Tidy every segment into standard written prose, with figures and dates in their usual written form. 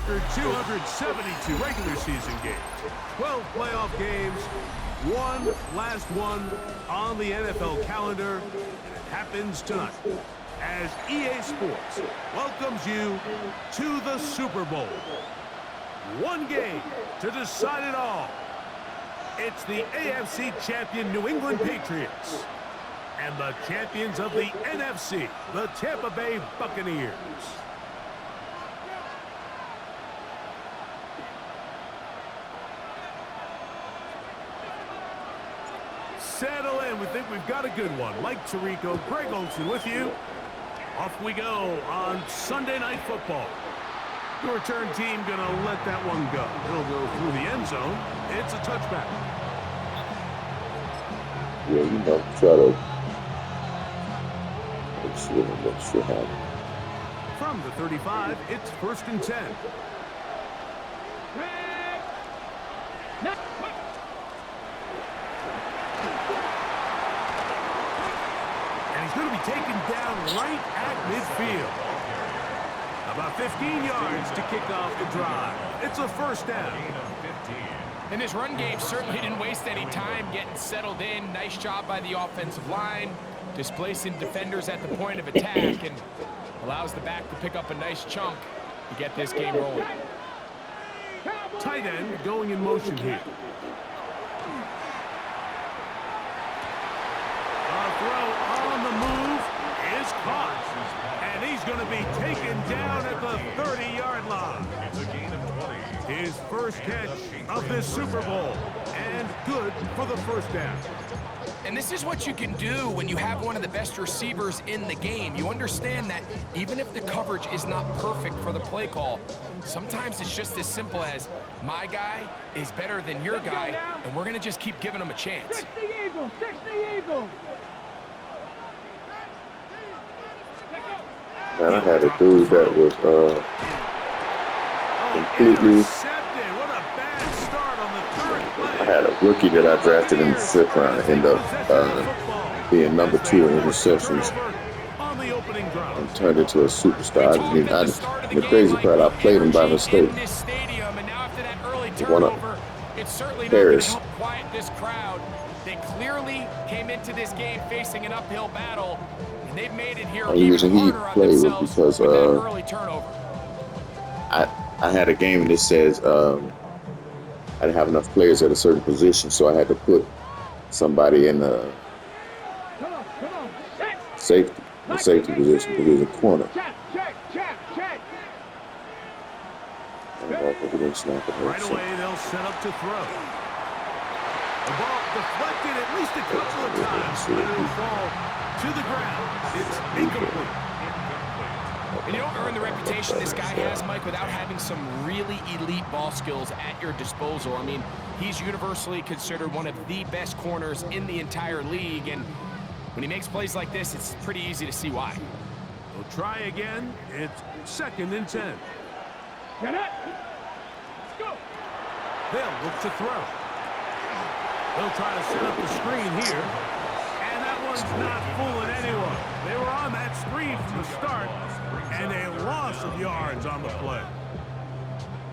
After 272 regular season games, 12 playoff games, one last one on the NFL calendar, and it happens tonight as EA Sports welcomes you to the Super Bowl. One game to decide it all. It's the AFC champion New England Patriots and the champions of the NFC, the Tampa Bay Buccaneers. Settle in. We think we've got a good one. Mike Tirico, Greg Olsen with you. Off we go on Sunday Night Football. The return team going to let that one go. It'll go through the end zone. It's a touchback. Yeah, you know, try to make sure happen. From the 35, it's 1st and 10. And he's going to be taken down right at midfield. About 15 yards to kick off the drive. It's a first down. And this run game certainly didn't waste any time getting settled in. Nice job by the offensive line, displacing defenders at the point of attack, and allows the back to pick up a nice chunk to get this game rolling. Tight end going in motion here. A throw on the move is caught. And he's going to be taken down at the 30-yard line. His first catch of this Super Bowl, and good for the first down. And this is what you can do when you have one of the best receivers in the game. You understand that even if the coverage is not perfect for the play call, sometimes it's just as simple as my guy is better than your guy, and we're going to just keep giving him a chance. 60 Eagles, 60 Eagles. Man, I had a dude that was completely. I had a rookie that I drafted in the 5th round and ended up being number 2 in interceptions and turned into a superstar. The crazy part, I played him by mistake. One of Harris. They clearly came into this game facing an uphill battle, and they've made it here. The reason he played was because early turnover. I had a game that says I didn't have enough players at a certain position, so I had to put somebody in the safety position because he was a corner. Right away, they'll set up to throw. The ball deflected at least a couple of times, but it'll fall to the ground. It's incomplete. And you don't earn the reputation this guy has, Mike, without having some really elite ball skills at your disposal. I mean, he's universally considered one of the best corners in the entire league, and when he makes plays like this, it's pretty easy to see why. We'll try again. It's 2nd and 10. Get it. Let's go. They'll look to throw. They'll try to set up the screen here, and that one's not fooling anyone. They were on that screen from the start, and a loss of yards on the play.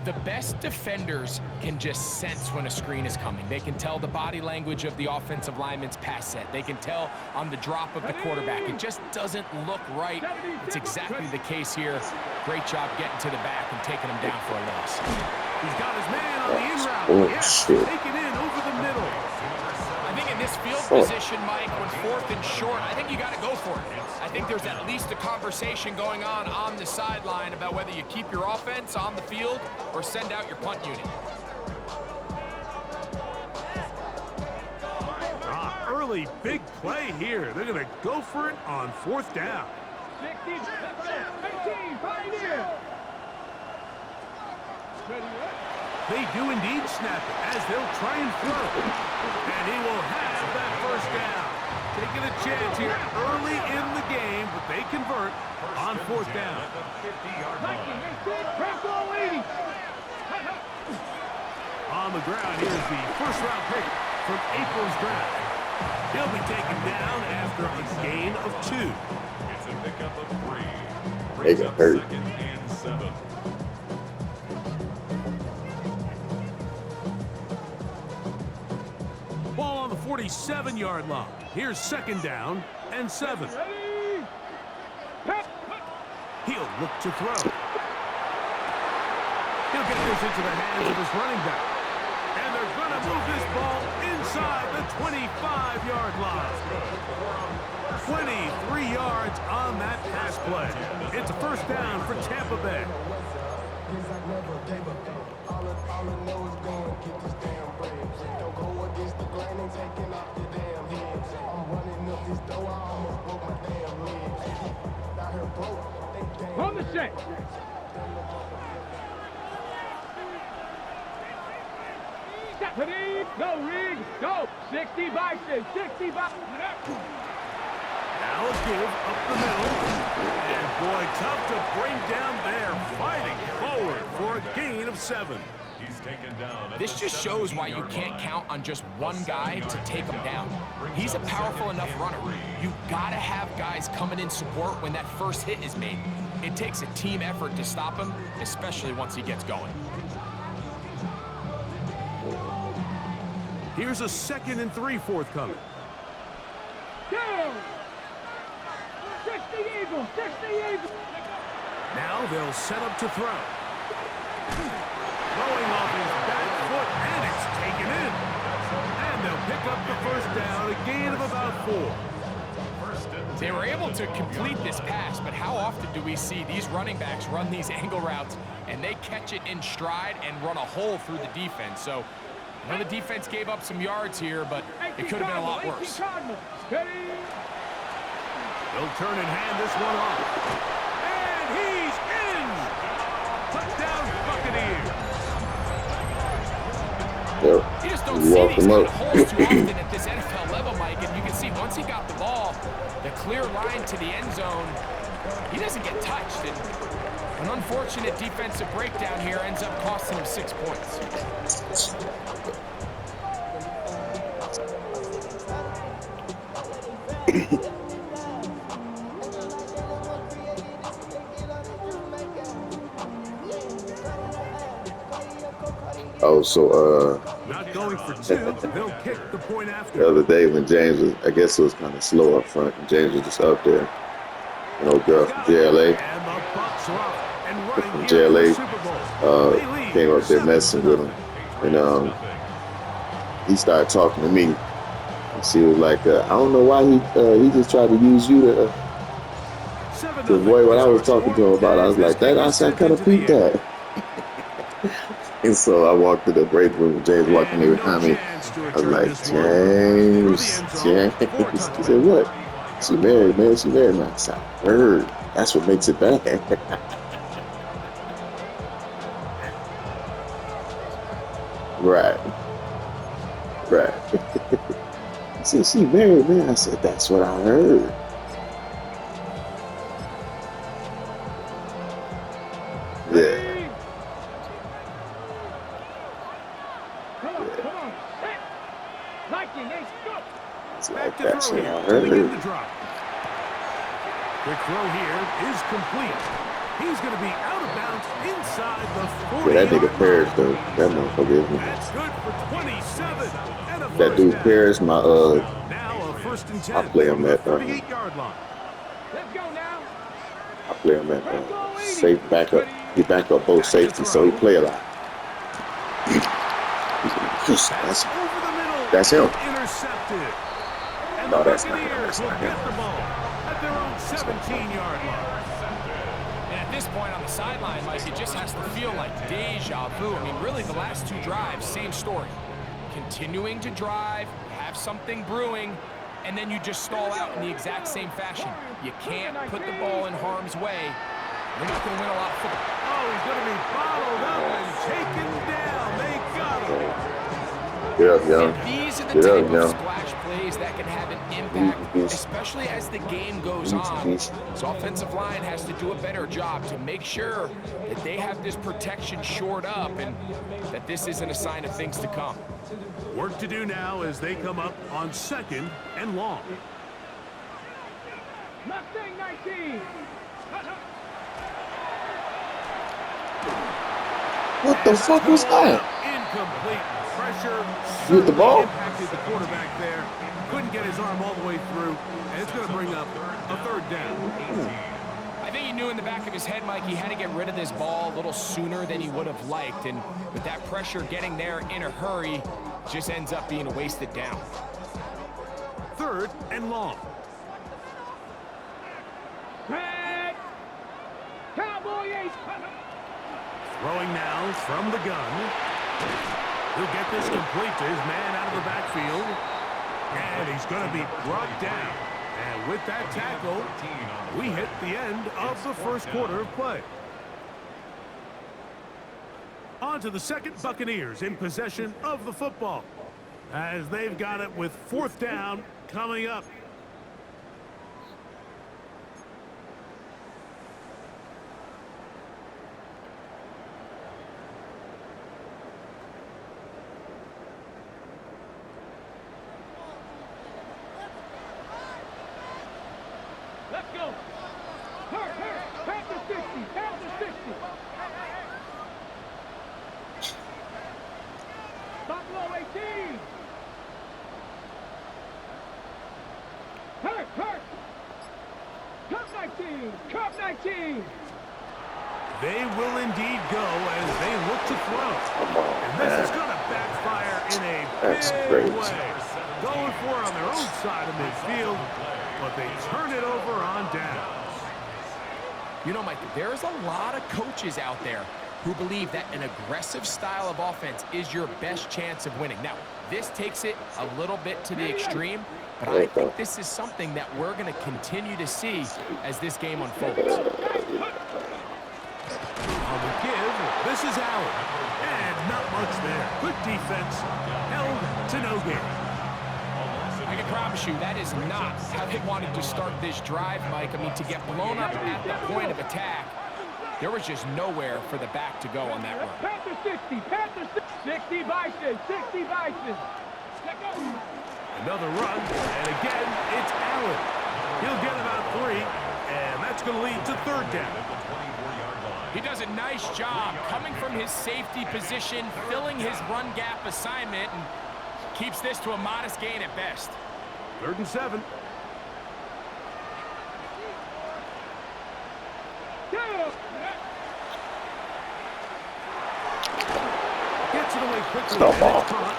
The best defenders can just sense when a screen is coming. They can tell the body language of the offensive lineman's pass set. They can tell on the drop of the quarterback. It just doesn't look right. It's exactly the case here. Great job getting to the back and taking him down for a loss. He's got his man on the in route. Yes, taken in over the middle. I think in this field position, Mike, when 4th and short, I think you got to go for it. I think there's at least a conversation going on the sideline about whether you keep your offense on the field or send out your punt unit. Early big play here. They're going to go for it on 4th down. 16, 18, Pioneer. They do indeed snap it as they'll try and throw. And he will have that first down. Taking a chance here early in the game, but they convert on 4th down. On the ground, here's the first-round pick from April's draft. He'll be taken down after a gain of 2. It's a pickup of 3. They got hurt. 2nd and 7. 47-yard line. Here's 2nd down and 7. Ready? He'll look to throw. He'll get this into the hands of his running back. And they're going to move this ball inside the 25-yard line. 23 yards on that pass play. It's a 1st down for Tampa Bay. On the set. Ready? Go, Rig. Go. 60 Bison. 60 Bison. Now a give up the middle. And boy, tough to bring down there. Fighting forward for a gain of 7. This just shows why you can't count on just one guy to take him down. He's a powerful enough runner. You gotta have guys coming in support when that first hit is made. It takes a team effort to stop him, especially once he gets going. Here's a 2nd and 3 forthcoming. Down. 60 Eagles. 60 Eagles. Now they'll set up to throw. Throwing off his back foot, and it's taken in. And they'll pick up the 1st down, a gain of about 4. They were able to complete this pass, but how often do we see these running backs run these angle routes and they catch it in stride and run a hole through the defense? So I know the defense gave up some yards here, but it could have been a lot worse. They'll turn and hand this one off. And he's in! Touchdown Buccaneers! You just don't see these kind of holes too often at this NFL level, Mike, and you can see once he got the ball, the clear line to the end zone, he doesn't get touched. And an unfortunate defensive breakdown here ends up costing him 6 points. Oh, so Not going for 2. They'll kick the point after. the other day when James was, I guess it was kind of slow up front, and James was just up there. An old girl from JLA. And the Bucs are off and running From here in the JLA, Super Bowl. They lead came up there 7-0. messing with him, and he started talking to me. And she was like, I don't know why he just tried to use you to avoid what I was talking to him about. I was like, I kind of peeped that. And so I walked to the break room, James walked in there behind me. I was like, James. He said, what? She married, man. She married, man. I said, word. That's what makes it bad. Right. He said, she married, man. I said, that's what I heard. Yeah. Come on. Set. Viking, they go. It's Back like to that's throw what I here to begin the heard. drop. Quick throw here is complete. He's going to be out of bounds inside the 40. Yeah, that nigga Paris, though. That motherfucker is That's good for 27. And a that dude first Paris, my now a 1st and 10. I play him at 38-yard line. Let's go now. I play him at safe backup. He back up both safeties, so he play a lot. That's over the middle. That's him. Intercepted. And No, the that's not him. Buccaneers That's will not get him. the ball at their own 17-yard line. And at this point on the sideline, Mike, it just has to feel like deja vu. I mean, really, the last 2 drives, same story. Continuing to drive, have something brewing, and then you just stall out in the exact same fashion. You can't put the ball in harm's way. You're not going to win a lot of football. Oh, he's going to be bottled up and taken down. They got him. Get up, young. And these are the Get up, type of young. splash plays that can have an impact, especially as the game goes on. So offensive line has to do a better job to make sure that they have this protection shored up and that this isn't a sign of things to come. Work to do now as they come up on 2nd and long. Mustang 19. What the fuck was that? Incomplete. pressure You hit the ball? impacted the quarterback there. Couldn't get his arm all the way through, and it's going to bring up a third down. I think he knew in the back of his head, Mike, he had to get rid of this ball a little sooner than he would have liked. And with that pressure getting there in a hurry, just ends up being a wasted down. 3rd and long. Red. Cowboy 8. Throwing now from the gun. He'll get this complete to his man out of the backfield. And he's going to be brought down. And with that tackle, we hit the end of the first quarter of play. On to the second. Buccaneers in possession of the football, as they've got it with 4th down coming up. Let's go. Hurt. Pass the 60. Pass the 60. Buffalo 18. Hurt. Cup 19. Cup 19. They will indeed go as they look to throw. Come on, And this is man. going to backfire in a That's big crazy. way. Going for it on their own side of midfield, but they turn it over on downs. You know, Mike, there's a lot of coaches out there who believe that an aggressive style of offense is your best chance of winning. Now, this takes it a little bit to the extreme, but I think this is something that we're going to continue to see as this game unfolds. On the give, this is Allen. And not much there. Good defense. Held to no gain. I can promise you that is not how they wanted to start this drive, Mike. I mean, to get blown up at the point of attack, there was just nowhere for the back to go on that run. Panther 60. Panther 60 Bison. 60 Bison. Let go. Another run, and again, it's Allen. He'll get about 3, and that's going to lead to 3rd down. He does a nice job coming from his safety position, filling his run gap assignment, and keeps this to a modest gain at best. 3rd and 7. Gets it away quickly. Stop and off. it's caught.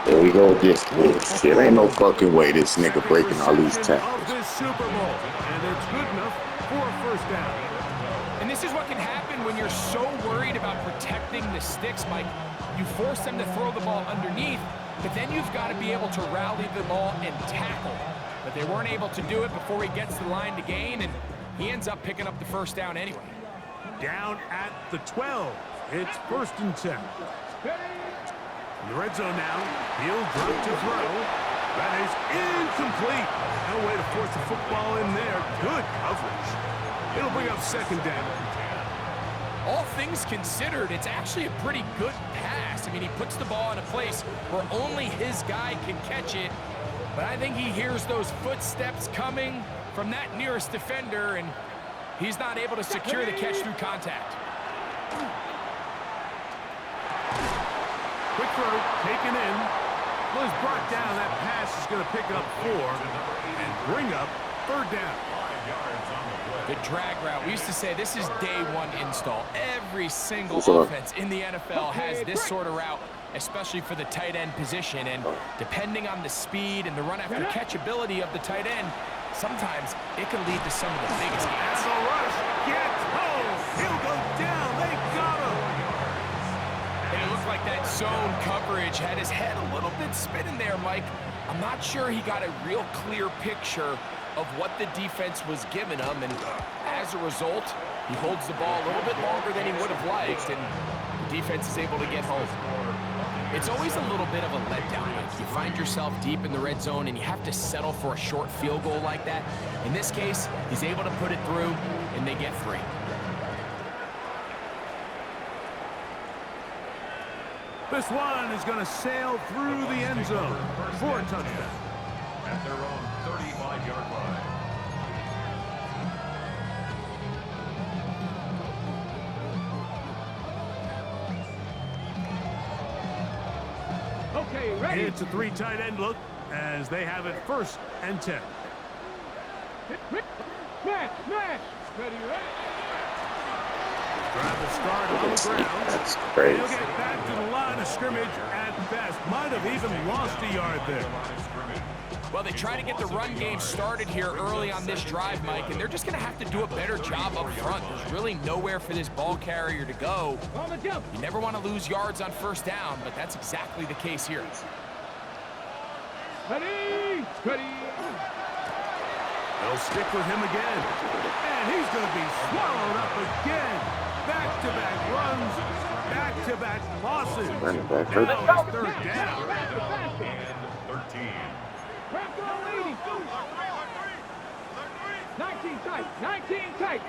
There we go with this bullshit. Ain't no fucking way this nigga breaking all these Reception tackles. of this Super Bowl, and it's good enough for a 1st down. And this is what can happen when you're so worried about protecting the sticks, Mike. You force them to throw the ball underneath, but then you've got to be able to rally the ball and tackle. But they weren't able to do it before he gets to the line to gain, and he ends up picking up the 1st down anyway. Down at the 12. It's 1st and 10. In the red zone now. He'll drop to throw. That is incomplete. No way to force the football in there. Good coverage. It'll bring up 2nd down. All things considered, it's actually a pretty good pass. I mean, he puts the ball in a place where only his guy can catch it. But I think he hears those footsteps coming from that nearest defender, and he's not able to secure the catch through contact. Quick throw, taken in. Well, he's brought down. That pass is going to pick up 4 and bring up 3rd down. The drag route. We used to say this is day 1 install. Every single Sure. offense in the NFL has this sort of route, especially for the tight end position. And depending on the speed and the run after catch ability of the tight end, sometimes it can lead to some of the biggest As gains. the rush gets home. He'll go down. They got him. And it looked like that zone coverage had his head a little bit spinning there, Mike. I'm not sure he got a real clear picture of what the defense was giving him, and as a result, he holds the ball a little bit longer than he would have liked, and the defense is able to get home. It's always a little bit of a letdown, Mike. You find yourself deep in the red zone, and you have to settle for a short field goal like that. In this case, he's able to put it through, and they get 3. This one is going to sail through the end zone for a touchdown. At their own 35-yard line. Okay, ready. It's a 3 tight end look as they have it 1st and 10. Smash, smash. Ready, ready. Trying to start on the ground. That's He'll crazy. get back to the line of scrimmage at best. Might have even lost a yard there. Well, they try to get the run game started here early on this drive, Mike, and they're just going to have to do a better job up front. There's really nowhere for this ball carrier to go. On the jump. You never want to lose yards on 1st down, but that's exactly the case here. Ready, ready. They'll stick with him again. And he's going to be swallowed up again. Back-to-back runs, back-to-back losses. Running back. Now it's 3rd down. And 13. Crack on 80. 19 tight, 19 tight.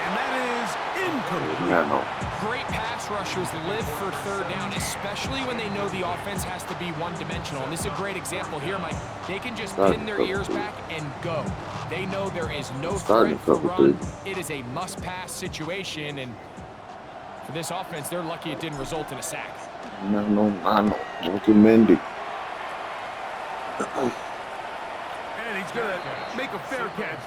And that is incomplete. No. Great pass rushers live for 3rd down, especially when they know the offense has to be one-dimensional. And this is a great example here, Mike. They can just pin their ears back and go. They know there is no threat for run. It is a must-pass situation, and for this offense, they're lucky it didn't result in a sack. No. Mendy. And he's going to make a fair catch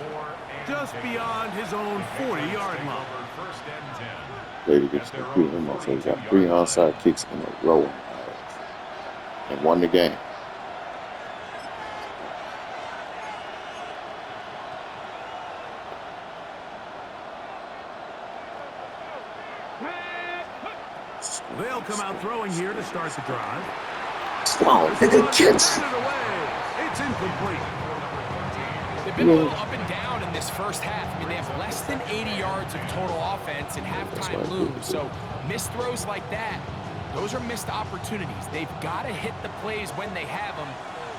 just beyond his own 40-yard line. 1st and 10. Played against the Queen. So he got 3 onside kicks in a row and won the game. They'll come out throwing here to start the drive. Wow, nigga, catch. It's incomplete. They've been a little up and down in this 1st half. I mean, they have less than 80 yards of total offense and halftime lose. So missed throws like that, those are missed opportunities. They've got to hit the plays when they have them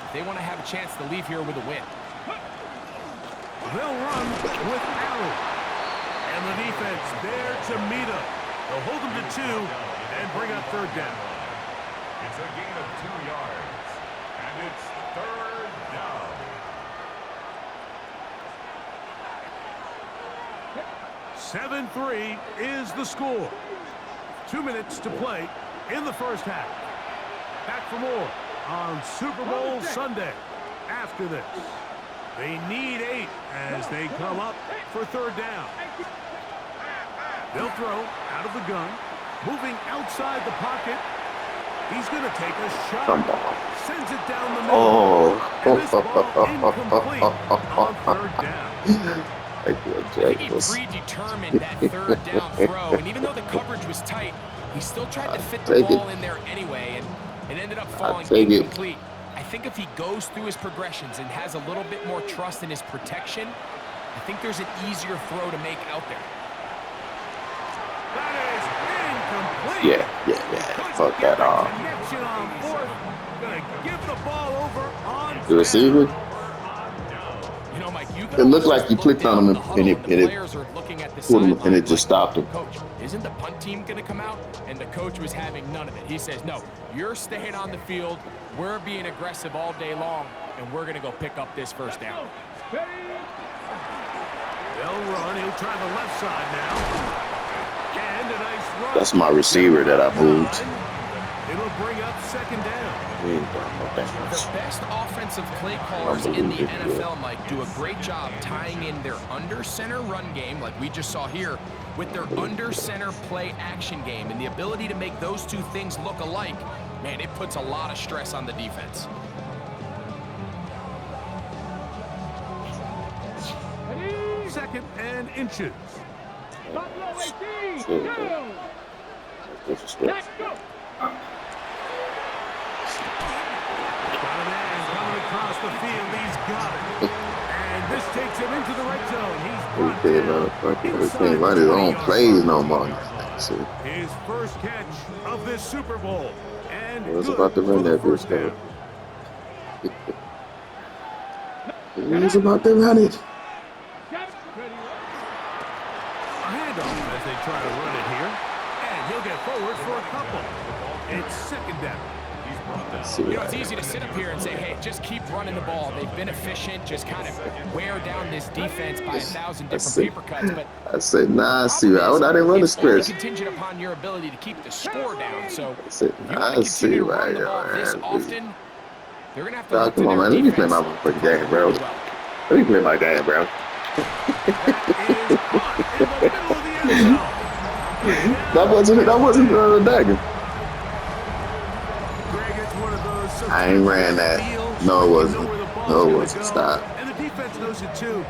if they want to have a chance to leave here with a win. They'll run with Allen. And the defense there to meet him. They'll hold him to 2 and bring up 3rd down. It's a gain of 2 yards. And it's 3rd down. 7-3 is the score. 2 minutes to play in the 1st half. Back for more on Super Bowl Sunday. After this, they need 8 as they come up for 3rd down. They'll throw out of the gun, moving outside the pocket. He's going to take a shot. Come on. Sends it down the middle. And this ball incomplete on 3rd down. I think he predetermined that 3rd down throw, and even though the coverage was tight, he still tried to fit the ball in there anyway, and it ended up falling incomplete. I think if he goes through his progressions and has a little bit more trust in his protection, I think there's an easier throw to make out there. That is incomplete. Yeah. Fuck that off. Connection on 4th. Gonna give the ball over on The receiver? You know, Mike, It looked like you clicked on him and it pulled him and it just stopped him. Coach, isn't the punt team going to come out? And the coach was having none of it. He says, no, you're staying on the field. We're being aggressive all day long, and we're going to go pick up this 1st down. They'll run. He'll try the left side now. And a nice run. That's my receiver that I moved. It'll bring up 2nd down. The best offensive play callers in the NFL, Mike, do a great job tying in their under-center run game, like we just saw here, with their under-center play action game. And the ability to make those 2 things look alike, man, it puts a lot of stress on the defense. Second and inches. Buffalo 18. Go. Let's go. Got a man coming across the field. He's got it. And this takes him into the red zone. He's brought down He can't run his own plays no more. His first catch of this Super Bowl. And He was about to run that first down. He was about to run it. A handoff as they try to run it here. And he'll get forward for a couple. It's 2nd down. See You know, it's easy to sit up here and say, hey, just keep running the ball. They've been efficient, just kind of wear down this defense by 1,000 different paper cuts. But I said, nah, I see. I didn't run the it's only stretch. contingent upon your ability to keep the score down. So I said, if you nah, want I to see continue to right run the here, ball this man. often, they're going to have to Nah, look to come on, their man. Let me play defense my to fucking play game, bro. really well. Let me play my game, bro. Is caught in the middle of the end zone. That wasn't the dagger. Greg, it's one of those. I ain't ran that. No, it wasn't. No, it wasn't. Stop. And the defense knows it too,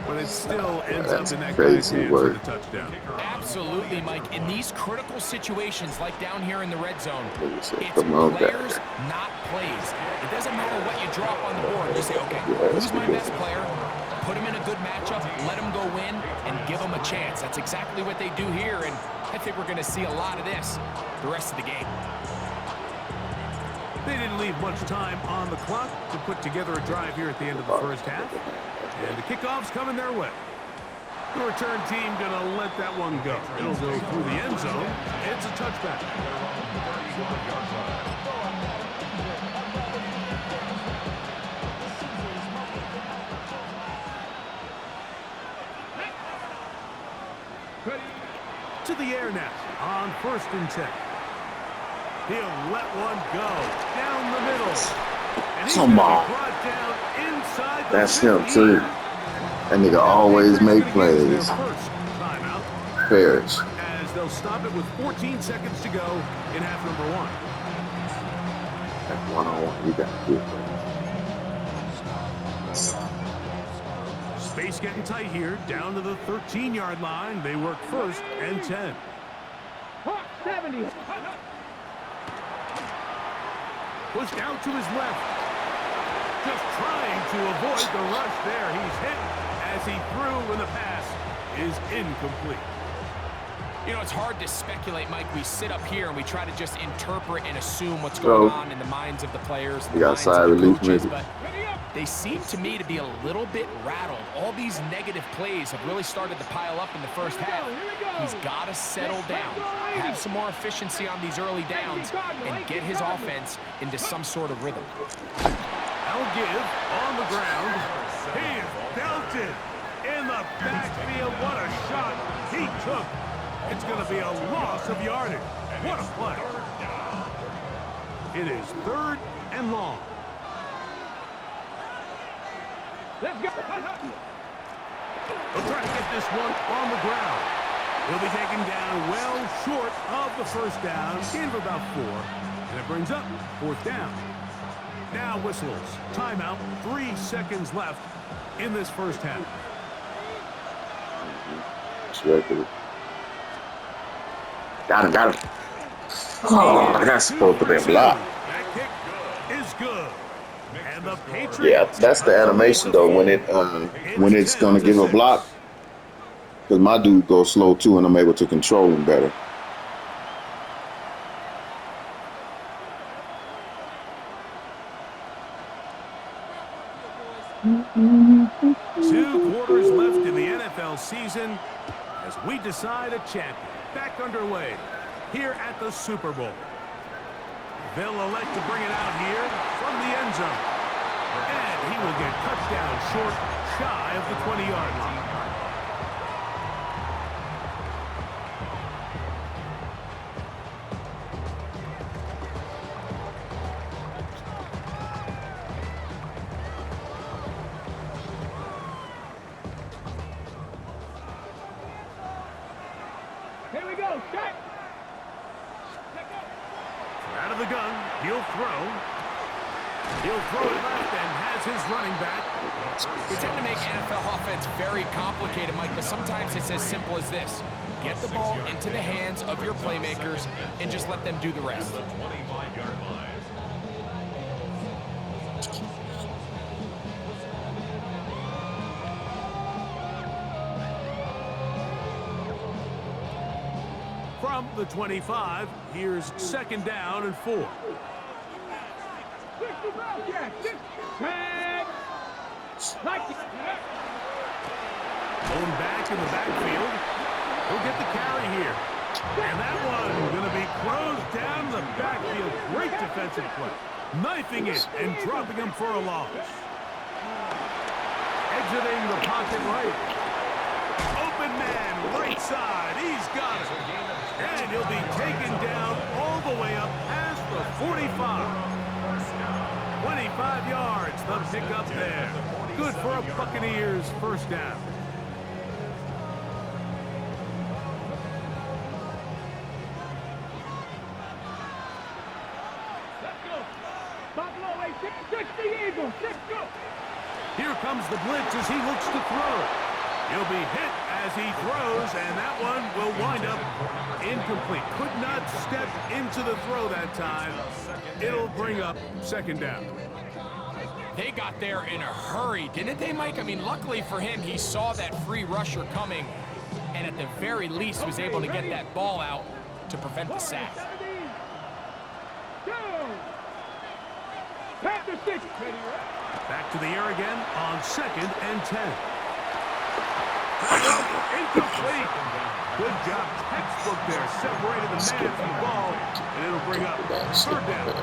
but it still ends up That's in that guy's crazy hands for work. the touchdown. Absolutely, Mike. In these critical situations, like down here in the red zone, it's Come on, players, dagger. not plays. It doesn't matter what you drop on the board. You say, okay, Yeah, who's my best player? Put him in a good matchup, let him go win, and give him a chance. That's exactly what they do here, and I think we're going to see a lot of this the rest of the game. They didn't leave much time on the clock to put together a drive here at the end of the first half. And the kickoff's coming their way. The return team going to let that one go. It'll go through the end zone. It's a touchback. To the air now on 1st and 10. He'll let one go down the middle. And he's Come on. brought down inside the That's 50. him, too. That nigga always make plays. First timeout Parrish. as they'll stop it with 14 seconds to go in half number 1. That one-on-one, you got to do it. Space getting tight here, down to the 13-yard line. They work 1st and 10. 70. Pushed out to his left. Just trying to avoid the rush there. He's hit as he threw when the pass is incomplete. You know, it's hard to speculate, Mike. We sit up here and we try to just interpret and assume what's going on in the minds of the players, the minds of the coaches, but they seem to me to be a little bit rattled. All these negative plays have really started to pile up in the first half. He's got to settle down, have some more efficiency on these early downs, and get his offense into some sort of rhythm. I'll give on the ground. He is belted in the backfield. What a shot he took. It's going to be a loss of yardage. What a play. It is 3rd and long. Let's go. They'll try to get this one on the ground. He'll be taken down well short of the first down. Gain of about 4. And it brings up 4th down. Now whistles. Timeout. 3 seconds left in this first half. It's record. Got him. Oh, that's supposed to be a block. That kick is good. And the Patriots. Yeah, that's the animation though. When it's gonna give a block, because my dude goes slow too, and I'm able to control him better. Two quarters left in the NFL season as we decide a champion. Back underway here at the Super Bowl. They'll elect to bring it out here from the end zone. And he will get cut down short, shy of the 20-yard line. Here we go. Shot. Out of the gun, he'll throw. He'll throw it left and has his running back. We tend to make NFL offense very complicated, Mike, but sometimes it's as simple as this. Get the ball into the hands of your playmakers and just let them do the rest. From the 25, here's 2nd down and 4. 60 Bobcat. Tag. Like it. Going back in the backfield. He'll get the carry here. And that one going to be closed down in the backfield. Great defensive play. Knifing it and dropping him for a loss. Exiting the pocket right. Open man, right side. He's got it. And he'll be taken down all the way up past the 45. 25 yards, the pickup there. Good for a Buccaneers first down. Here comes the blitz as he looks to throw. He'll be hit as he throws, and that one will wind up incomplete. Could not step into the throw that time. It'll bring up second down. They got there in a hurry, didn't they, Mike? I mean, luckily for him, he saw that free rusher coming, and at the very least was able to get that ball out to prevent the sack. Back to the air again on 2nd and 10. Incomplete. Good job. Textbook there. Separated the man from the ball, and it'll bring up third down.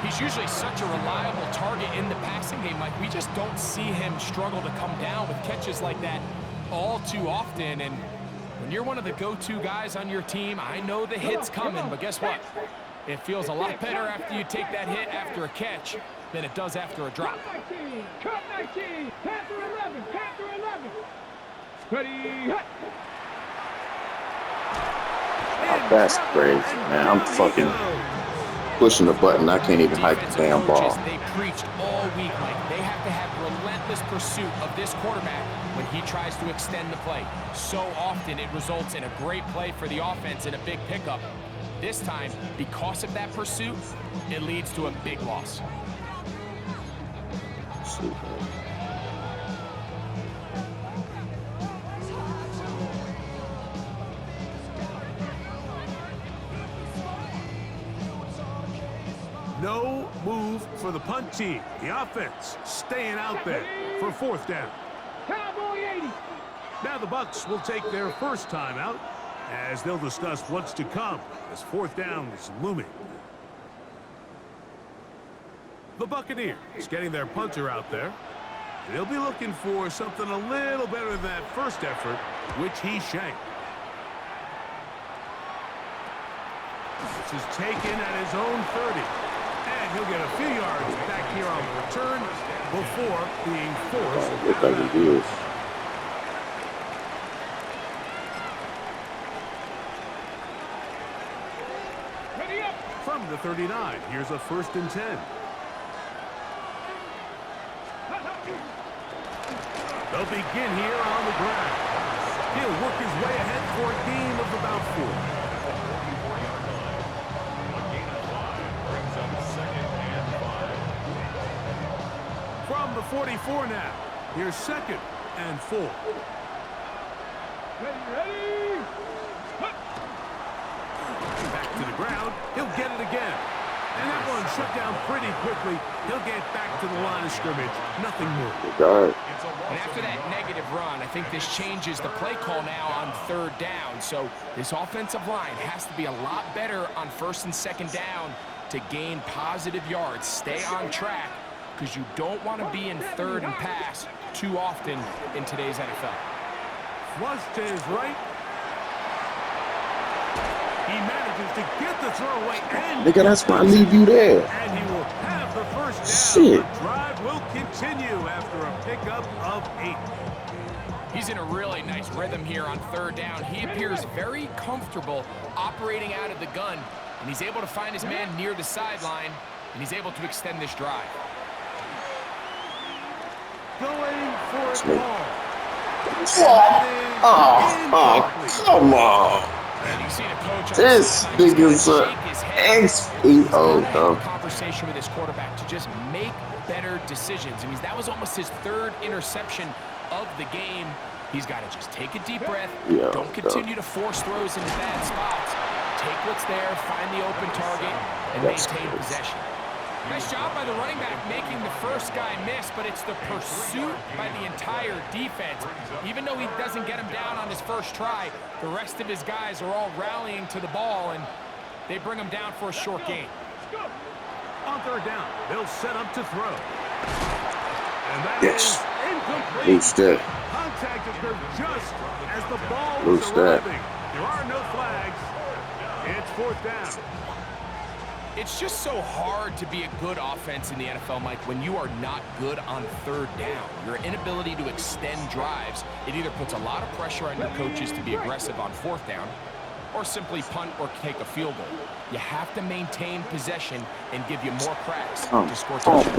He's usually such a reliable target in the passing game, Mike. We just don't see him struggle to come down with catches like that all too often. And when you're one of the go-to guys on your team, I know the hit's coming, but guess what? It feels a lot better after you take that hit after a catch than it does after a drop. Cut 19, Panther 11, Panther 11. Ready, hut. That's crazy, man. I'm fucking pushing the button. I can't even hike the damn ball. They preached all week, Mike. They have to have relentless pursuit of this quarterback when he tries to extend the play. So often it results in a great play for the offense and a big pickup. This time, because of that pursuit, it leads to a big loss. No move for the punt team. The offense staying out there for fourth down. Cowboy 80. Now the Bucs will take their first time out as they'll discuss what's to come as fourth down is looming. The Buccaneers getting their punter out there. And they'll be looking for something a little better than that first effort, which he shanked. This is taken at his own 30. And he'll get a few yards back here on the return before being forced. Looks like it is. From the 39, here's a 1st and 10. They'll begin here on the ground. He'll work his way ahead for a gain of about 4. From the 44 now, here's 2nd and 4. Ready. Back to the ground, he'll get it again. And that one shut down pretty quickly. He'll get back to the line of scrimmage. Nothing more. And after that negative run, I think this changes the play call now on 3rd down. So this offensive line has to be a lot better on 1st and 2nd down to gain positive yards. Stay on track because you don't want to be in 3rd and pass too often in today's NFL. Flush to his right. He manages to get the throw away. And nigga, that's why I leave you there. And he will have the first down. Shit. The drive will continue after a pickup of 8. He's in a really nice rhythm here on 3rd down. He appears very comfortable operating out of the gun, and he's able to find his man near the sideline, and he's able to extend this drive. Going for it all. Oh, come on. And you see the coach on This nigga's XPO. Conversation with his quarterback to just make better decisions. I mean, that was almost his 3rd interception of the game. He's got to just take a deep breath. Don't continue to force throws into bad spots. Take what's there, find the open target, and maintain possession. Nice job by the running back making the first guy miss, but it's the pursuit by the entire defense. Even though he doesn't get him down on his first try, the rest of his guys are all rallying to the ball, and they bring him down for a short gain. On third down, they'll set up to throw. And that Yes. is incomplete. Loose that. Contact occurred just as the ball was Loose that. arriving. There are no flags. It's fourth down. It's just so hard to be a good offense in the NFL, Mike, when you are not good on third down. Your inability to extend drives, it either puts a lot of pressure on your coaches to be aggressive on fourth down or simply punt or take a field goal. You have to maintain possession and give you more cracks to score touchdowns.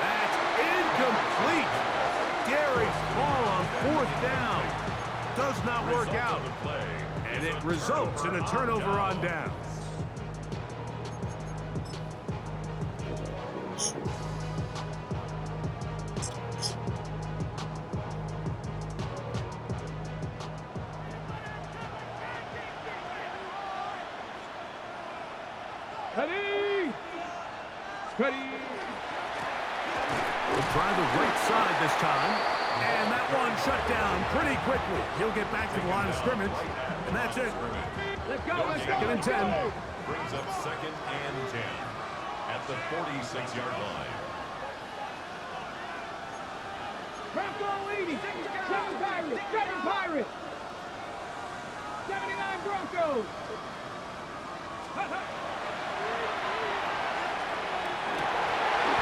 That's incomplete. Gary's ball on fourth down does not work out. And it results in a turnover on down. Ready? Ready? We'll try the right side this time. And that one shut down pretty quickly. He'll get back to the line of scrimmage. And that's it. Let's go, let's go. Second and 10. Brings up 2nd and 10 at the 46-yard line. Bronco 80, 7 Pirates, 7 Pirates. 79 Broncos.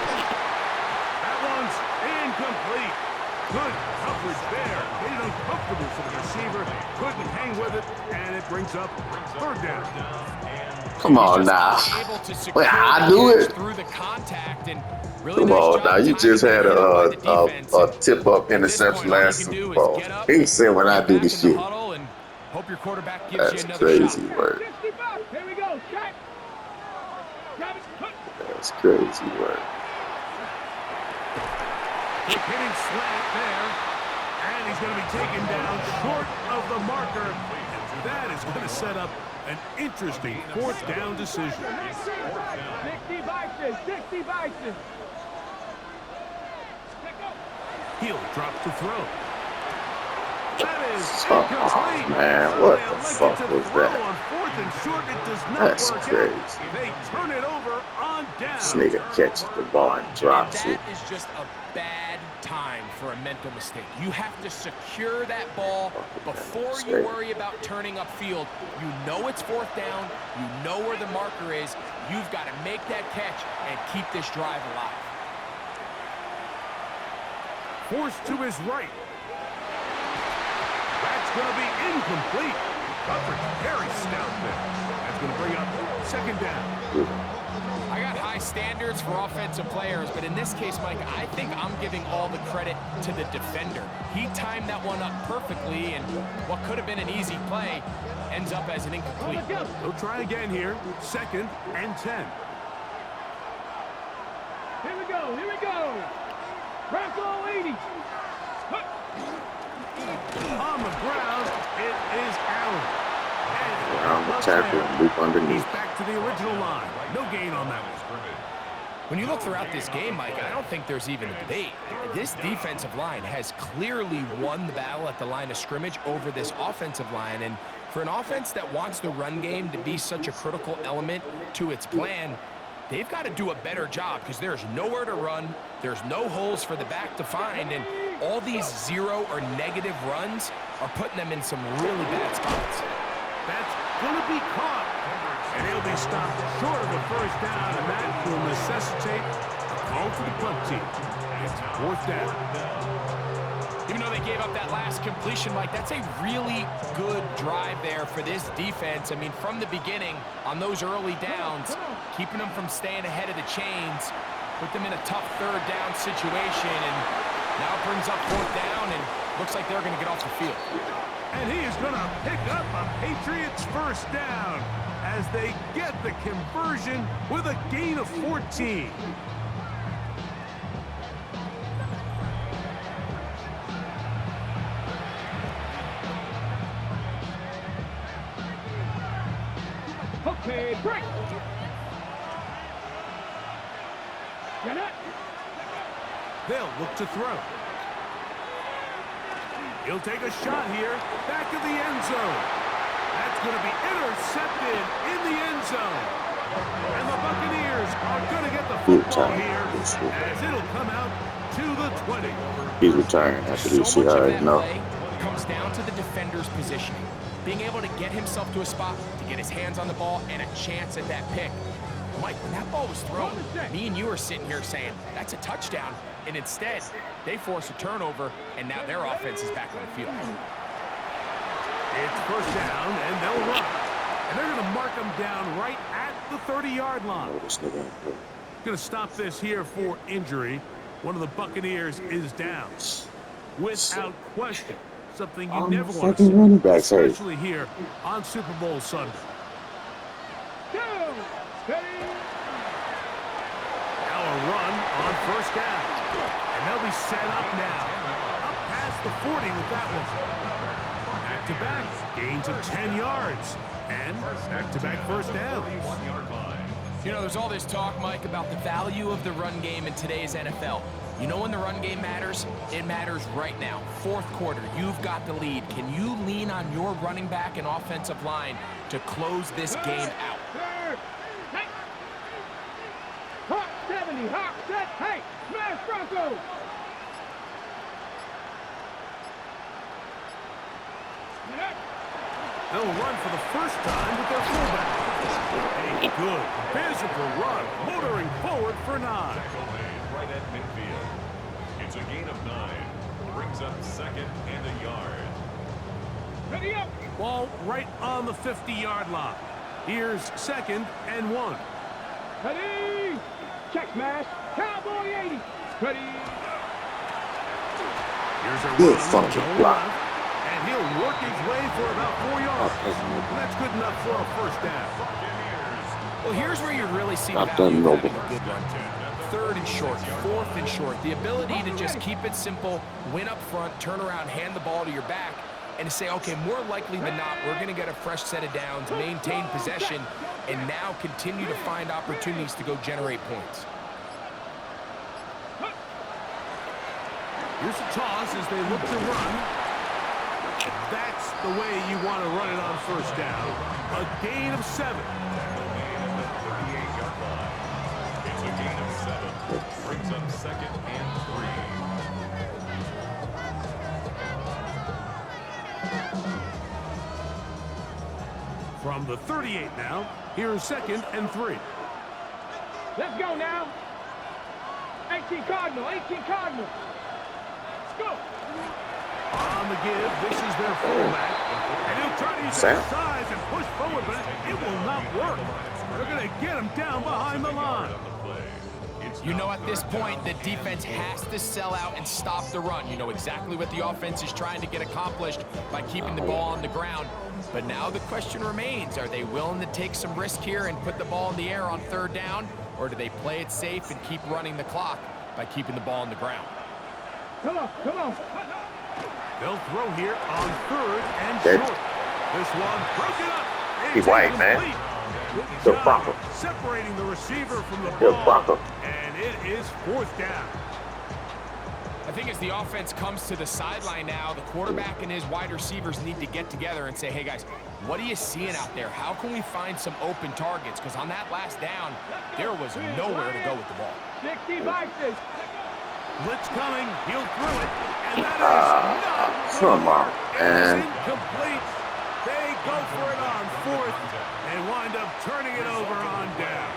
That one's incomplete. Good coverage there. Made it uncomfortable for the receiver. Couldn't hang with it, and it brings up third down. Come on now. Wait, I do it. Through the contact and really Come nice on job now. You timing just had it by the a defense. tip-up At this interception point, all last you can Super do is Bowl. get up, He said when I get do back this in the shit. huddle, and hope your quarterback gives That's you another crazy shot. work. 65. Here we go. Check. Grab it. Put. That's crazy work. Quick hitting slant there. And he's going to be taken down short of the marker. And that is going to set up an interesting fourth down decision. 60 Bison. 60 Bison. He'll drop to throw. That is Oh, incomplete. man, what So the they fuck elect to was throw that? On fourth and short, it does not That's work crazy. out. They turn it over on down. This nigga catches the ball and And drops it. that is just a bad time for a mental mistake. You have to secure that ball before you worry about turning upfield. You know it's fourth down. You know where the marker is. You've got to make that catch and keep this drive alive. Forced to his right. That's going to be incomplete. Coverage very stout there. That's going to bring up second down. I got high standards for offensive players, but in this case, Mike, I think I'm giving all the credit to the defender. He timed that one up perfectly, and what could have been an easy play ends up as an incomplete. They'll try again here. Second and 10. Here we go. Here we go. Bronco 80. On the ground, it is Allen. And Around the tackle and loop he's underneath. back to the original line. No gain on that one. When you look throughout this game, Mike, I don't think there's even a debate. This defensive line has clearly won the battle at the line of scrimmage over this offensive line. And for an offense that wants the run game to be such a critical element to its plan, they've got to do a better job because there's nowhere to run. There's no holes for the back to find. And all these zero or negative runs are putting them in some really bad spots. That's going to be caught. And he'll be stopped short of the first down, and that will necessitate a call to the punt team. It's fourth down. Even though they gave up that last completion, Mike, that's a really good drive there for this defense. I mean, from the beginning, on those early downs, keeping them from staying ahead of the chains, put them in a tough third down situation, and now it brings up fourth down, and looks like they're going to get off the field. And he is going to pick up a Patriots first down as they get the conversion with a gain of 14. Okay, break. Get it. They'll look to throw. He'll take a shot here, back of the end zone. That's going to be intercepted in the end zone. And the Buccaneers Steelers are going to get the Good football time. here as it'll come out to the 20. He's retiring after So this shit. much I of already that know. play comes down to the defender's positioning. Being able to get himself to a spot, to get his hands on the ball, and a chance at that pick. Mike, when that ball was thrown, me and you are sitting here saying, that's a touchdown. And instead, they force a turnover, and now their offense is back on the field. It's first down, and they'll run. And they're going to mark them down right at the 30-yard line. Oh, this nigga. Going to stop this here for injury. One of the Buccaneers is down. Without question, something you never want to see, running backs hurt. especially here on Super Bowl Sunday. Two. Ready. Now a run on first down. And they'll be set up now. Up past the 40 with that one. Back-to-back gains of 10 yards. And back-to-back first downs. You know, there's all this talk, Mike, about the value of the run game in today's NFL. You know when the run game matters? It matters right now. Fourth quarter, you've got the lead. Can you lean on your running back and offensive line to close this game out? Hey. Hawk 70. Hawk set. Hey. Smash Bronco. They'll run for the first time with their fullback. A good, physical run, motoring forward for 9. Tackle made right at midfield. It's a gain of 9. Brings up second and a yard. Ready up. Ball right on the 50-yard line. Here's second and 1. Ready. Check smash. Cowboy 80. Ready. Here's a Good run. fucking Joe block. left, and he'll work his way for about 4 yards. And that's good enough for a first down. Well, here's where you really see the I've value done of having noble. a good run. Third and short, fourth and short. The ability to just keep it simple, win up front, turn around, hand the ball to your back, and to say, okay, more likely than not, we're going to get a fresh set of downs, maintain possession, and now continue to find opportunities to go generate points. Here's a toss as they look to run. That's the way you want to run it on first down. A gain of 7. It's a gain of 7. Brings up second and 3. From the 38 now, here's second and 3. Let's go now. 18 Cardinal. 18 Cardinal. Let's go. On the give, this is their fullback. And he'll try to use his size and push forward, but it will not work. They're going to get him down behind the line. You know, at this point, the defense has to sell out and stop the run. You know exactly what the offense is trying to get accomplished by keeping the ball on the ground. But now the question remains, are they willing to take some risk here and put the ball in the air on third down? Or do they play it safe and keep running the clock by keeping the ball on the ground? Come on, come on. They'll throw here on third and Dead. short. This one broken up. He's white, man. Good Good job Bronco. separating the receiver from the Good ball. Bronco. And it is fourth down. I think as the offense comes to the sideline now, the quarterback and his wide receivers need to get together and say, hey guys, what are you seeing out there? How can we find some open targets? Because on that last down, there was nowhere to go with the ball. 60 boxes. Blitz coming. He'll throw it. And that is not Come on, It is man. incomplete. They go for it on fourth and wind up turning it over on down.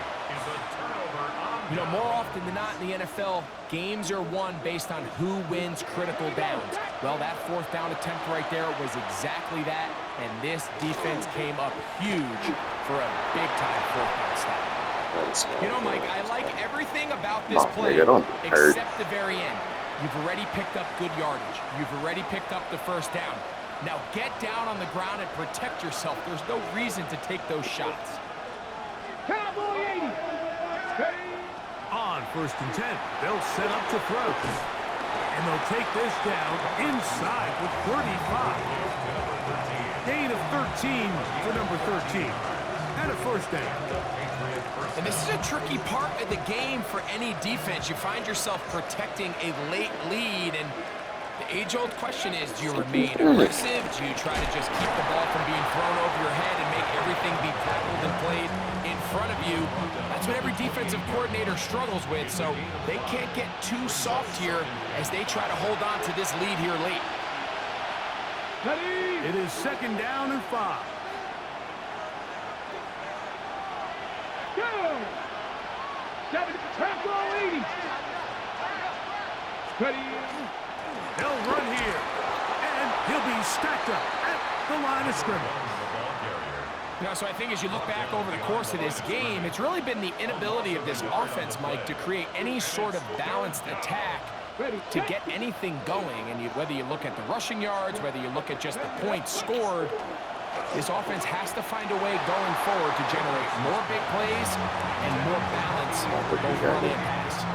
You know, more often than not in the NFL, games are won based on who wins critical downs. Well, that fourth down attempt right there was exactly that, and this defense came up huge for a big-time fourth down stop. You know, Mike, I like everything about this play nigga, don't be hurt. except the very end. You've already picked up good yardage. You've already picked up the first down. Now get down on the ground and protect yourself. There's no reason to take those shots. Cowboy 80. Ready. On first and 10, they'll set up to throw. And they'll take this down inside with 35. Gain of 13 for number 13. And a first down. And this is a tricky part of the game for any defense. You find yourself protecting a late lead, and the age-old question is, do you remain aggressive? Do you try to just keep the ball from being thrown over your head and make everything be tackled and played in front of you. That's what every defensive coordinator struggles with, so they can't get too soft here as they try to hold on to this lead here late. It is 2nd down and 5. Go! 70, tackle 80. Ready. They'll run here, and he'll be stacked up at the line of scrimmage. You know, so I think as you look back over the course of this game, it's really been the inability of this offense, Mike, to create any sort of balanced attack to get anything going. And whether you look at the rushing yards, whether you look at just the points scored, this offense has to find a way going forward to generate more big plays and more balance both run and pass.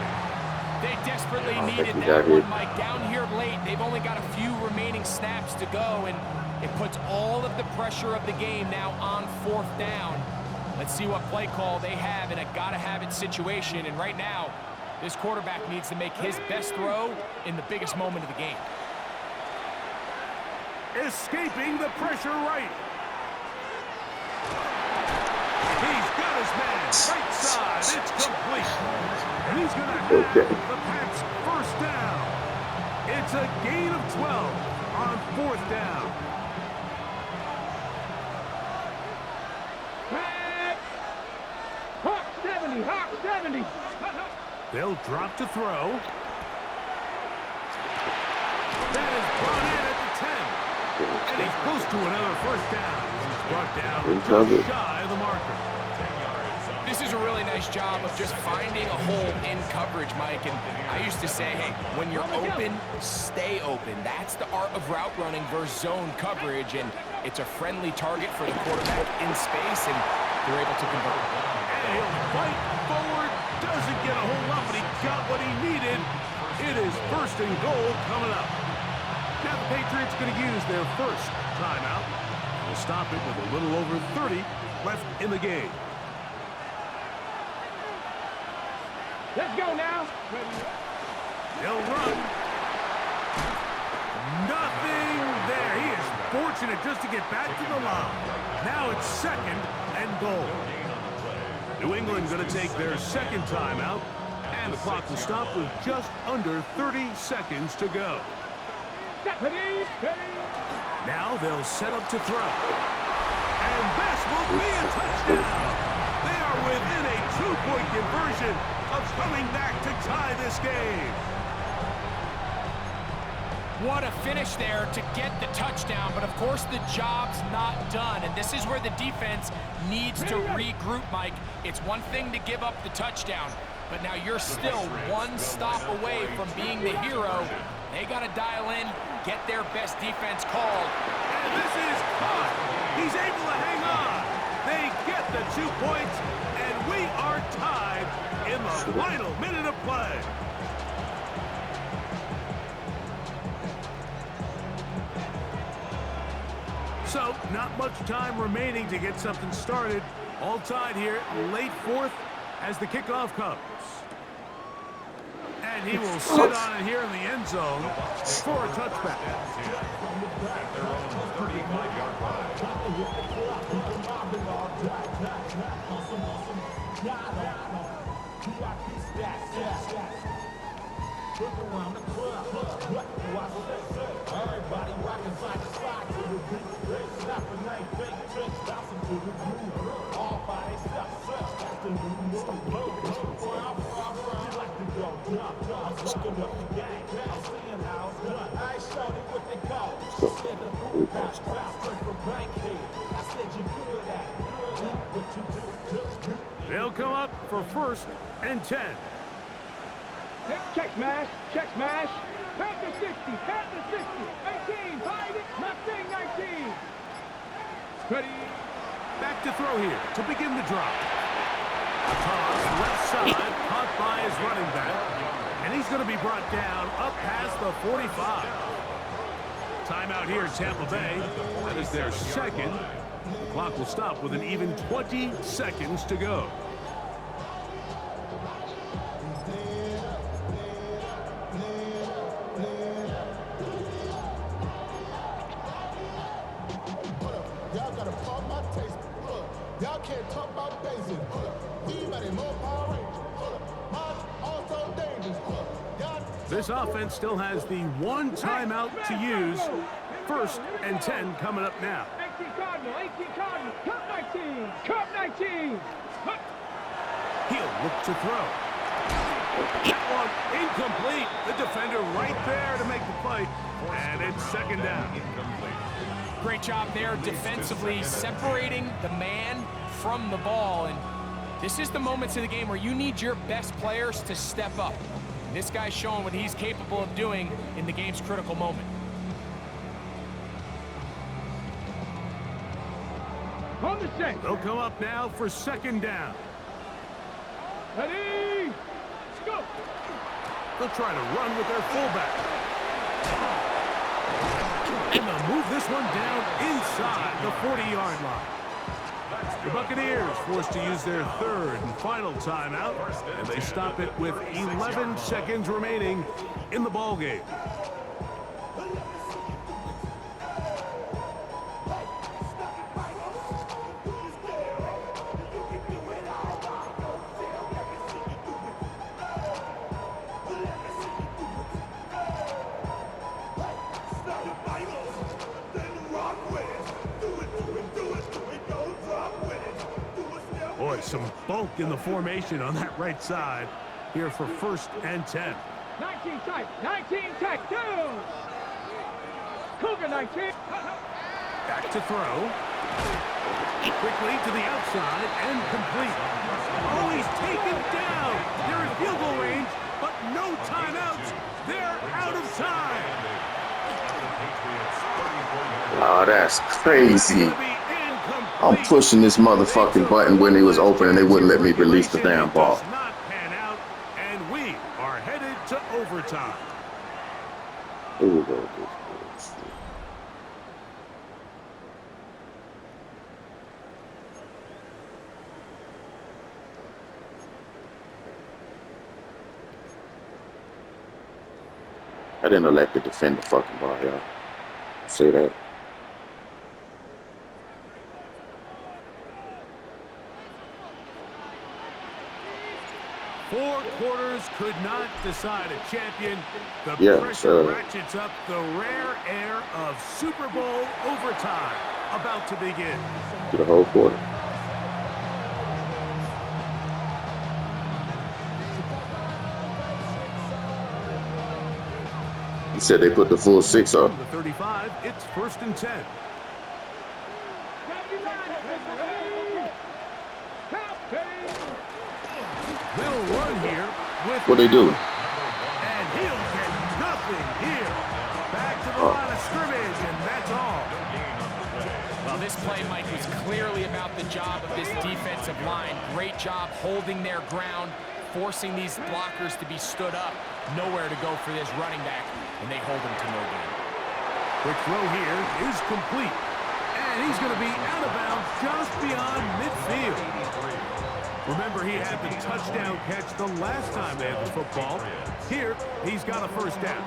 They desperately needed that one, Mike. Down here late, they've only got a few remaining snaps to go, and it puts all of the pressure of the game now on 4th down. Let's see what play call they have in a gotta-have-it situation. And right now, this quarterback needs to make his best throw in the biggest moment of the game. Escaping the pressure right. He's got his man right side. It's complete. And he's going to have the Pats' 1st down. It's a gain of 12 on 4th down. Hawk 70, Hawk 70. They'll drop to throw. That is brought in at the 10. And he's close to another 1st down. He's brought down just shy of the marker. This is a really nice job of just finding a hole in coverage, Mike. And I used to say, hey, when you're open, stay open. That's the art of route running versus zone coverage. And it's a friendly target for the quarterback in space, and they're able to convert. And he'll fight forward. Doesn't get a whole lot, but he got what he needed. It is 1st and goal coming up. Now the Patriots going to use their 1st timeout. They'll stop it with a little over 30 left in the game. Let's go now. He'll run. Nothing there. He is fortunate just to get back to the line. Now it's 2nd and goal. New England going to take their 2nd timeout, and the clock will stop with just under 30 seconds to go. Now they'll set up to throw. And this will be a touchdown. They are within a 2-point conversion of coming back to tie this game. What a finish there to get the touchdown, but of course the job's not done, and this is where the defense needs to regroup, Mike. It's one thing to give up the touchdown, but now you're still one stop away from being the hero. They got to dial in, get their best defense called. And this is caught. He's able to hang on. They get the 2 points, and we are tied in the final minute of play. So, not much time remaining to get something started. All tied here, late 4th as the kickoff comes. And he will sit on it here in the end zone for a touchback. They'll come up for 1st and 10. Check smash, check smash. Panther 60, Panther 60. 19, hide it, nothing, 19. Ready. Back to throw here to begin the drop. Toss left side, caught by his running back. And he's going to be brought down up past the 45. Timeout here at Tampa Bay. That is their 2nd. The clock will stop with an even 20 seconds to go. Y'all gotta pump my taste. Look, y'all can't talk about basic. This offense still has the one timeout to use. 1st and 10 coming up now. 18 Cardinal, 18 Cardinal, Cup 19, Cup 19. He'll look to throw. That one incomplete. The defender right there to make the play. And it's 2nd down. Great job there defensively, separating the man from the ball. And this is the moments of the game where you need your best players to step up. And this guy's showing what he's capable of doing in the game's critical moment. On the set. They'll come up now for 2nd down. Ready? Go. They'll try to run with their fullback. And they'll move this one down inside the 40-yard line. The Buccaneers forced to use their 3rd and final timeout, and they stop it with 11 seconds remaining in the ballgame. Boy, some bulk in the formation on that right side here for 1st and 10. 19 tight, 19 tight, down. Cougar 19. Back to throw. Quickly to the outside and complete. Oh, he's taken down. They're in field goal range, but no timeouts. They're out of time. Oh, that's crazy. I'm pushing this motherfucking button when it was open and they wouldn't let me release the damn ball. Does not pan out, and we are headed to overtime. Here we go. I didn't elect to defend the fucking ball, y'all. Say that. Four quarters could not decide a champion. The Yeah, pressure ratchets up, the rare air of Super Bowl overtime about to begin. To the whole quarter. You said they put the full 6 up. From the 35, it's 1st and 10. They'll run here with What they do? and he'll get nothing here. Back to the line of scrimmage, and that's all. Well, this play, Mike, was clearly about the job of this defensive line. Great job holding their ground, forcing these blockers to be stood up. Nowhere to go for this running back, and they hold him to no gain. Quick throw here is complete. And he's going to be out of bounds just beyond midfield. Remember, he had the touchdown catch the last time they had the football. Here, he's got a 1st down.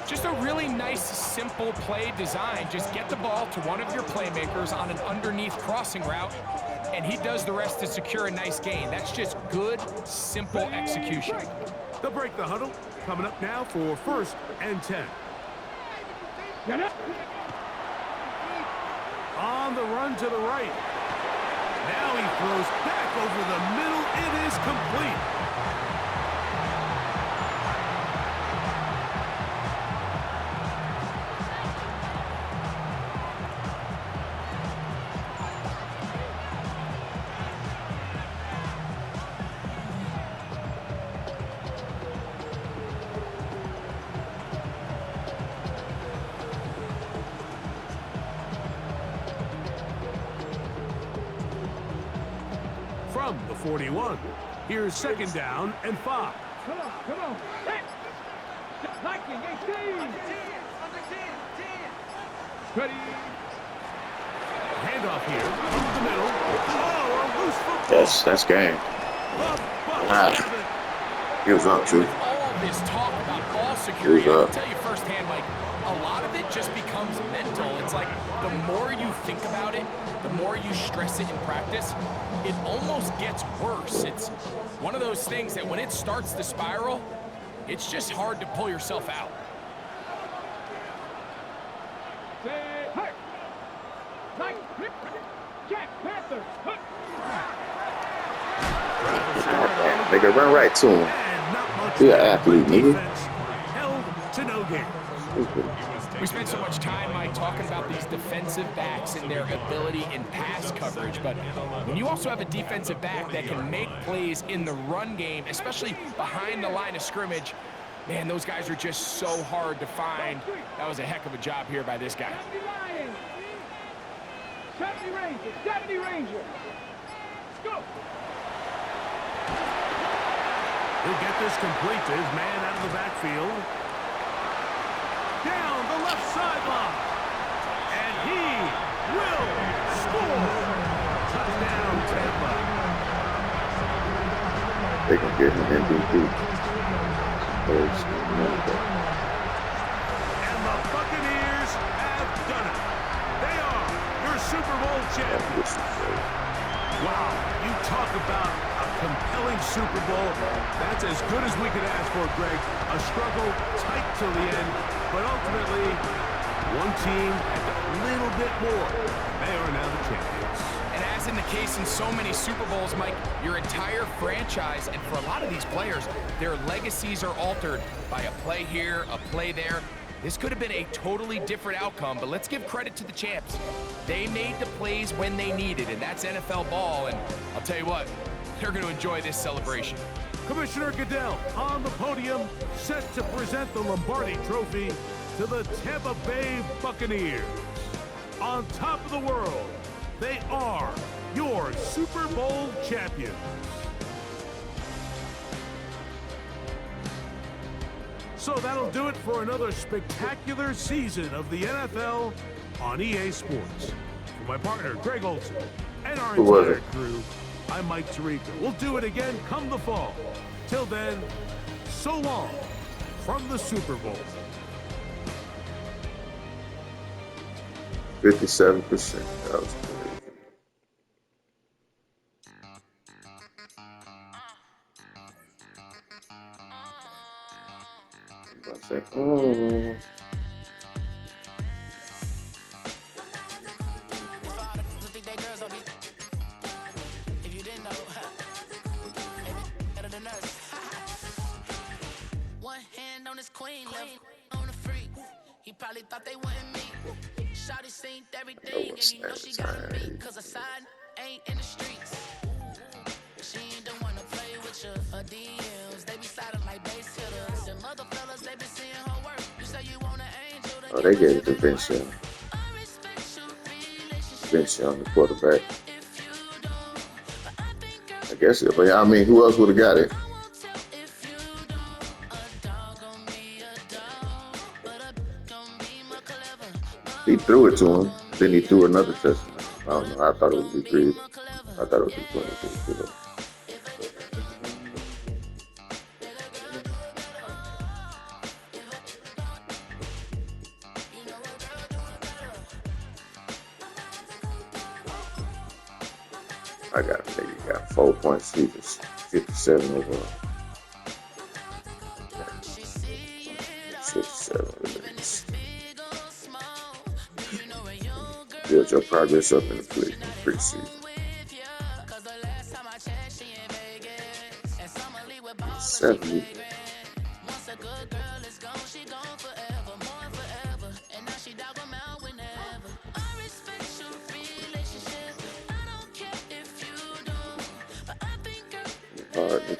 Just a really nice, simple play design. Just get the ball to one of your playmakers on an underneath crossing route, and he does the rest to secure a nice gain. That's just good, simple execution. They'll break the huddle. Coming up now for 1st and 10. On the run to the right. Now he throws back over the middle. It is complete. From the 41, here's 2nd down and 5. Come on. Lightning, 18. Ready. Handoff here from the middle. Oh, a loose football. That's game. He was up, too. All this talk about ball security, I up. can tell you firsthand, Mike, a lot of it just becomes mental. It's like the more you think about it, the more you stress it in practice, it almost gets worse. It's one of those things that when it starts to spiral, it's just hard to pull yourself out. Say, hey! Like, Jack Panther! Nigga, run right to him. And not much You're an there, athlete, but nigga. defense held to no gain. We spent so much time, Mike, talking about these defensive backs and their ability in pass coverage, but when you also have a defensive back that can make plays in the run game, especially behind the line of scrimmage, man, those guys are just so hard to find. That was a heck of a job here by this guy. 70 Ranger! 70 Ranger! Go! He'll get this complete to his man out of the backfield. Down the left sideline. And he will score. Touchdown, Tampa. They can get him MVP. And the Buccaneers have done it. They are your Super Bowl champions. Wow, you talk about a compelling Super Bowl. That's as good as we could ask for, Greg. A struggle tight till the end, but ultimately, one team had a little bit more. They are now the champions. And as in the case in so many Super Bowls, Mike, your entire franchise, and for a lot of these players, their legacies are altered by a play here, a play there. This could have been a totally different outcome, but let's give credit to the champs. They made the plays when they needed, and that's NFL ball, and I'll tell you what, they're going to enjoy this celebration. Commissioner Goodell on the podium, set to present the Lombardi Trophy to the Tampa Bay Buccaneers. On top of the world, they are your Super Bowl champions. So that'll do it for another spectacular season of the NFL on EA Sports. For my partner, Greg Olson, and our entire crew, I'm Mike Tirico. We'll do it again come the fall. Till then, so long from the Super Bowl. 57%. That was crazy. I said, oh. One hand on his queen, left on the freak. He probably thought they wanted me. Shawty seen everything, and you know she got me. Cause her side ain't in the streets. She ain't don't wanna play with you. Her DMs, they be sliding like base hitters. Them other fellas, they be seeing her work. You say you want an angel. Oh, they gave it to Vince Young. Vince Young, the quarterback. I guess it, but I mean, who else would have got it? He threw it to him, then he threw another touchdown. I don't know. I thought it would be three. I thought it would be 22. I got maybe got 4 points. He was 57 overall. 57 minutes. Build your progress up in the preseason. 70.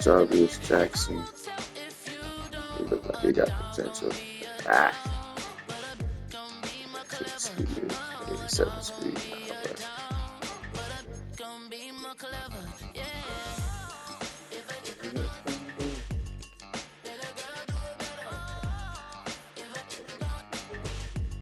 Jarvis Jackson. He looked like he got potential. 87 speed.